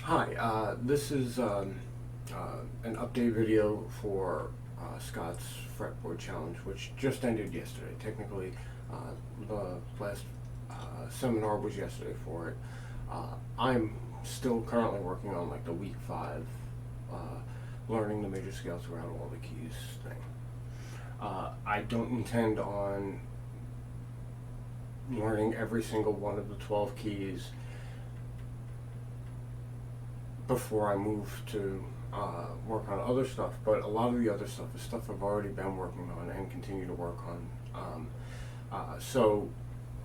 Hi, this is an update video for Scott's Fretboard Challenge, which just ended yesterday. Technically, the last seminar was yesterday for it. I'm still currently working on like the week 5, learning the major scale throughout all the keys thing. I don't intend on learning every single one of the 12 keys before I move to work on other stuff, but a lot of the other stuff is stuff I've already been working on and continue to work on. So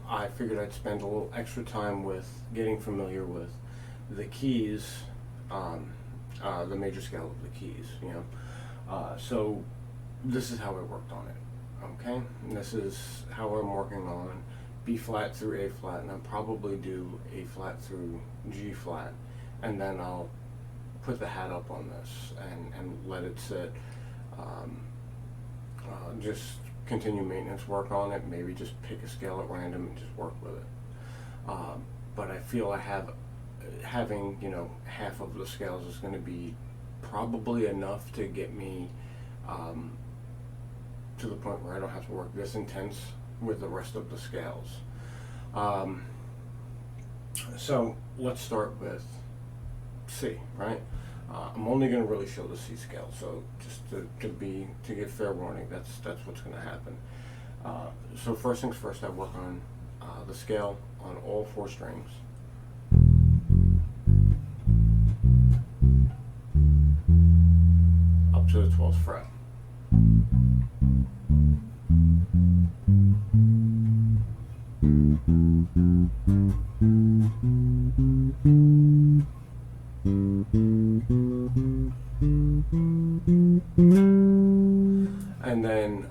I figured I'd spend a little extra time with getting familiar with the keys, the major scale of the keys, So this is how I worked on it, okay? And this is how I'm working on B flat through A flat, and I'll probably do A flat through G flat, and then I'll put the hat up on this and let it sit. Just continue maintenance work on it, maybe just pick a scale at random and just work with it. But I feel having half of the scales is going to be probably enough to get me to the point where I don't have to work this intense with the rest of the scales. So let's start with C, right? I'm only going to really show the C scale, so just to give fair warning, that's what's going to happen. So first things first, I work on the scale on all 4 strings. Up to the 12th fret. And then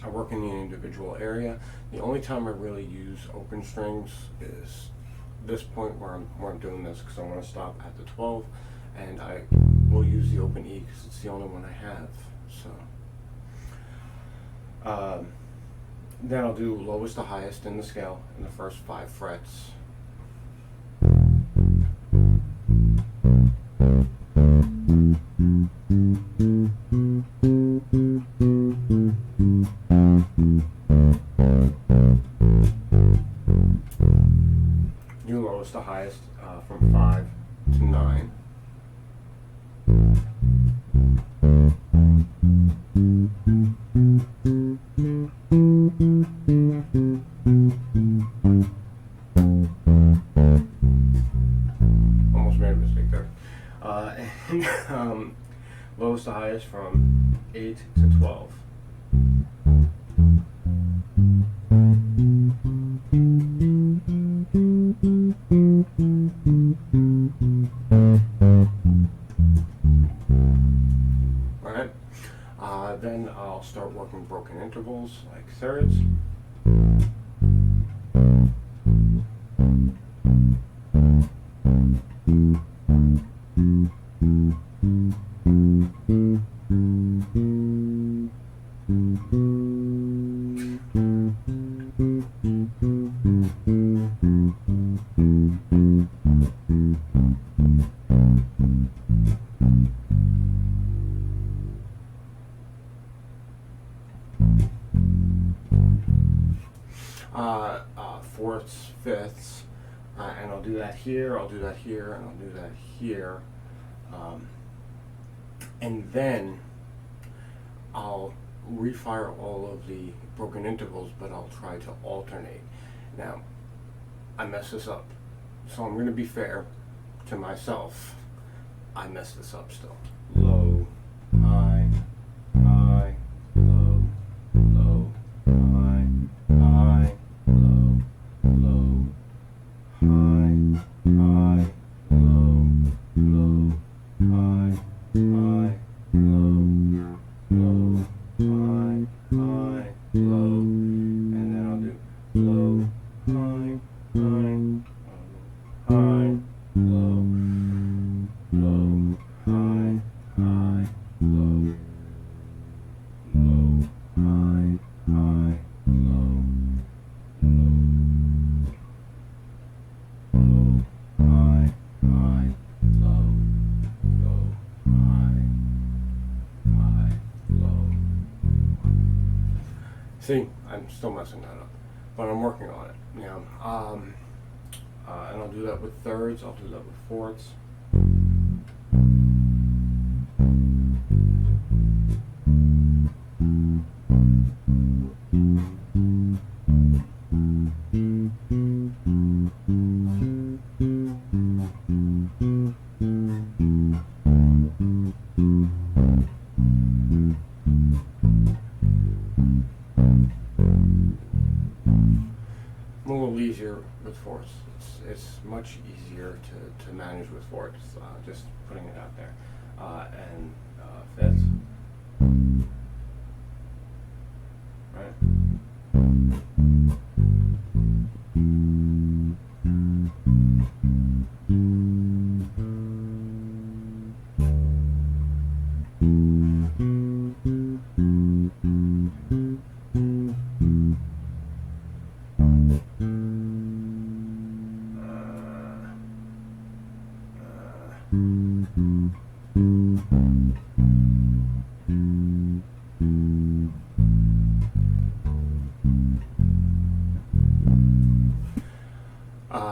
I work in the individual area. The only time I really use open strings is this point where I'm doing this, because I want to stop at the 12, and I will use the open E because it's the only one I have. So then I'll do lowest to highest in the scale in the first 5 frets. Do lowest to highest from 5 to 9. Almost made a mistake there. And lowest to highest from 8 to 12. Alright, then I'll start working broken intervals like thirds. Fourths, fifths, and I'll do that here, I'll do that here, and I'll do that here. And then I'll refire all of the broken intervals, but I'll try to alternate. Now, I mess this up, so I'm going to be fair to myself. I mess this up still. Low, high, high, low, low, high, high, low, low, high, high, low, low, high, high, low, low, high, high, low, and then I'll do low, high, high, high, low, low, high, See, I'm still messing that up, but I'm working on it. And I'll do that with thirds. I'll do that with fourths. A little easier with fourths. It's much easier to manage with fourths. Just putting it out there. And fifths, right?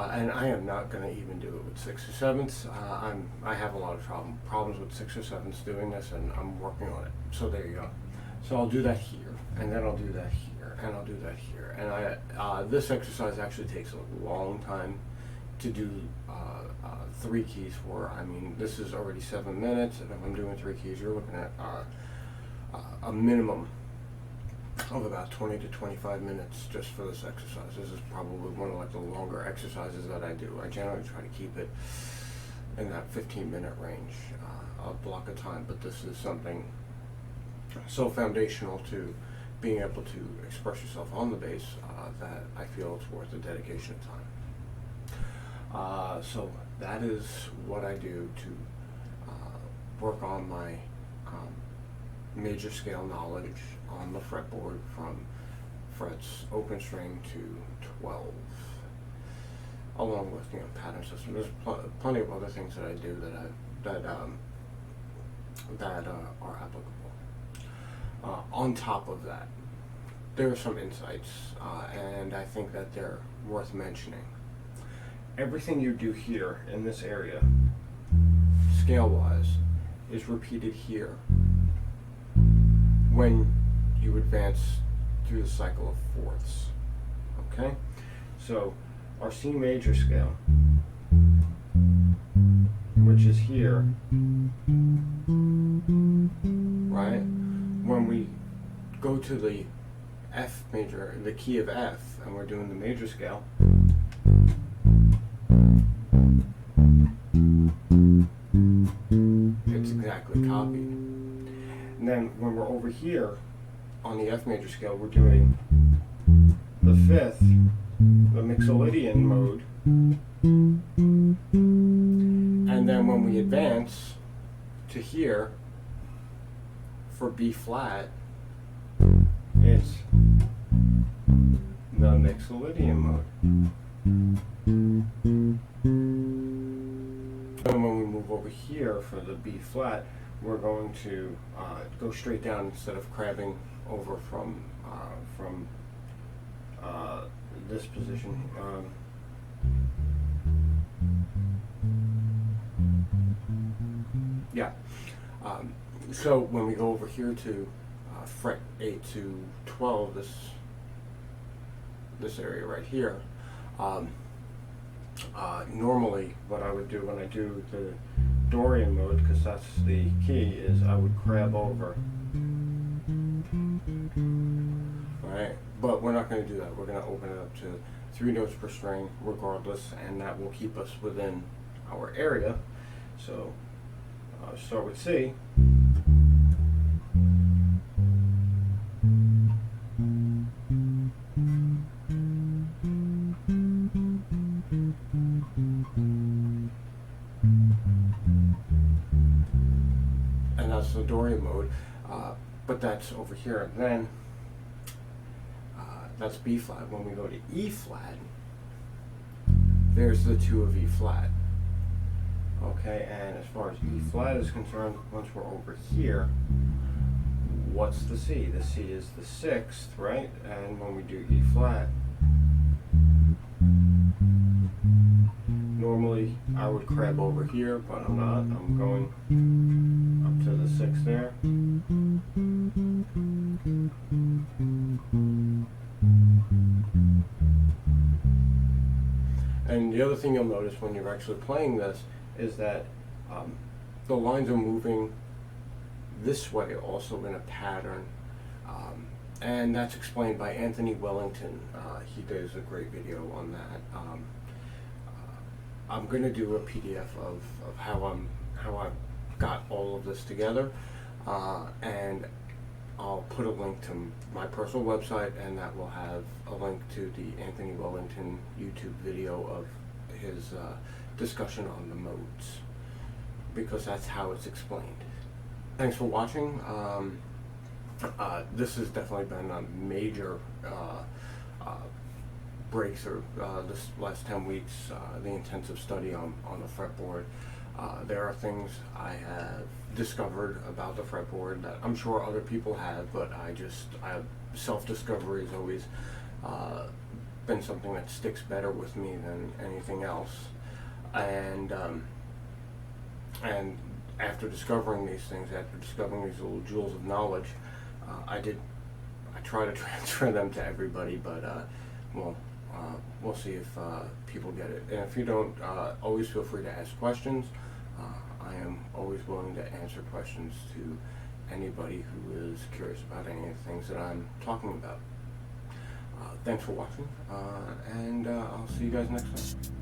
And I am not going to even do it with sixths or sevenths. I have a lot of problems with sixths or sevenths doing this, and I'm working on it. So there you go. So I'll do that here, and then I'll do that here, and I'll do that here. And this exercise actually takes a long time to do 3 keys for. I mean, this is already 7 minutes, and if I'm doing 3 keys, you're looking at a minimum of about 20 to 25 minutes just for this exercise. This is probably one of like the longer exercises that I do. I generally try to keep it in that 15-minute range. I'll block a time, but this is something so foundational to being able to express yourself on the bass that I feel it's worth the dedication of time. So that is what I do to work on my major scale knowledge on the fretboard from frets open string to 12, along with pattern system. There's plenty of other things that I do that are applicable. On top of that, there are some insights, and I think that they're worth mentioning. Everything you do here in this area, scale-wise, is repeated here when you advance through the cycle of fourths. Okay? So our C major scale, which is here, right? When we go to the F major, the key of F, and we're doing the major scale, it's exactly copied. And then when we're over here on the F major scale, we're doing the 5th, the Mixolydian mode. And then when we advance to here for B flat, it's the Mixolydian mode. And when we move over here for the B flat, we're going to go straight down instead of crabbing over from this position. So when we go over here to fret 8 to 12, this area right here, normally what I would do when I do the Dorian mode, because that's the key, is I would crab over. Right? But we're not going to do that. We're going to open it up to 3 notes per string regardless, and that will keep us within our area. So start with C. And that's the Dorian mode, but that's over here. And then that's B flat. When we go to E flat, there's the 2 of E flat. Okay, and as far as E flat is concerned, once we're over here, what's the C? The C is the sixth, right? And when we do E flat, normally I would crab over here, but I'm not. I'm going up to the sixth there. And the other thing you'll notice when you're actually playing this is that the lines are moving this way also in a pattern, and that's explained by Anthony Wellington. He does a great video on that. I'm going to do a PDF of how I got all of this together, and I'll put a link to my personal website, and that will have a link to the Anthony Wellington YouTube video of his discussion on the modes, because that's how it's explained. Thanks for watching. This has definitely been a major breakthrough this last 10 weeks, the intensive study on the fretboard. There are things I have discovered about the fretboard that I'm sure other people have, but self-discovery has always been something that sticks better with me than anything else. And after discovering these things, after discovering these little jewels of knowledge, I try to transfer them to everybody, but we'll see if people get it. And if you don't, always feel free to ask questions. I am always willing to answer questions to anybody who is curious about any of the things that I'm talking about. Thanks for watching, and I'll see you guys next time.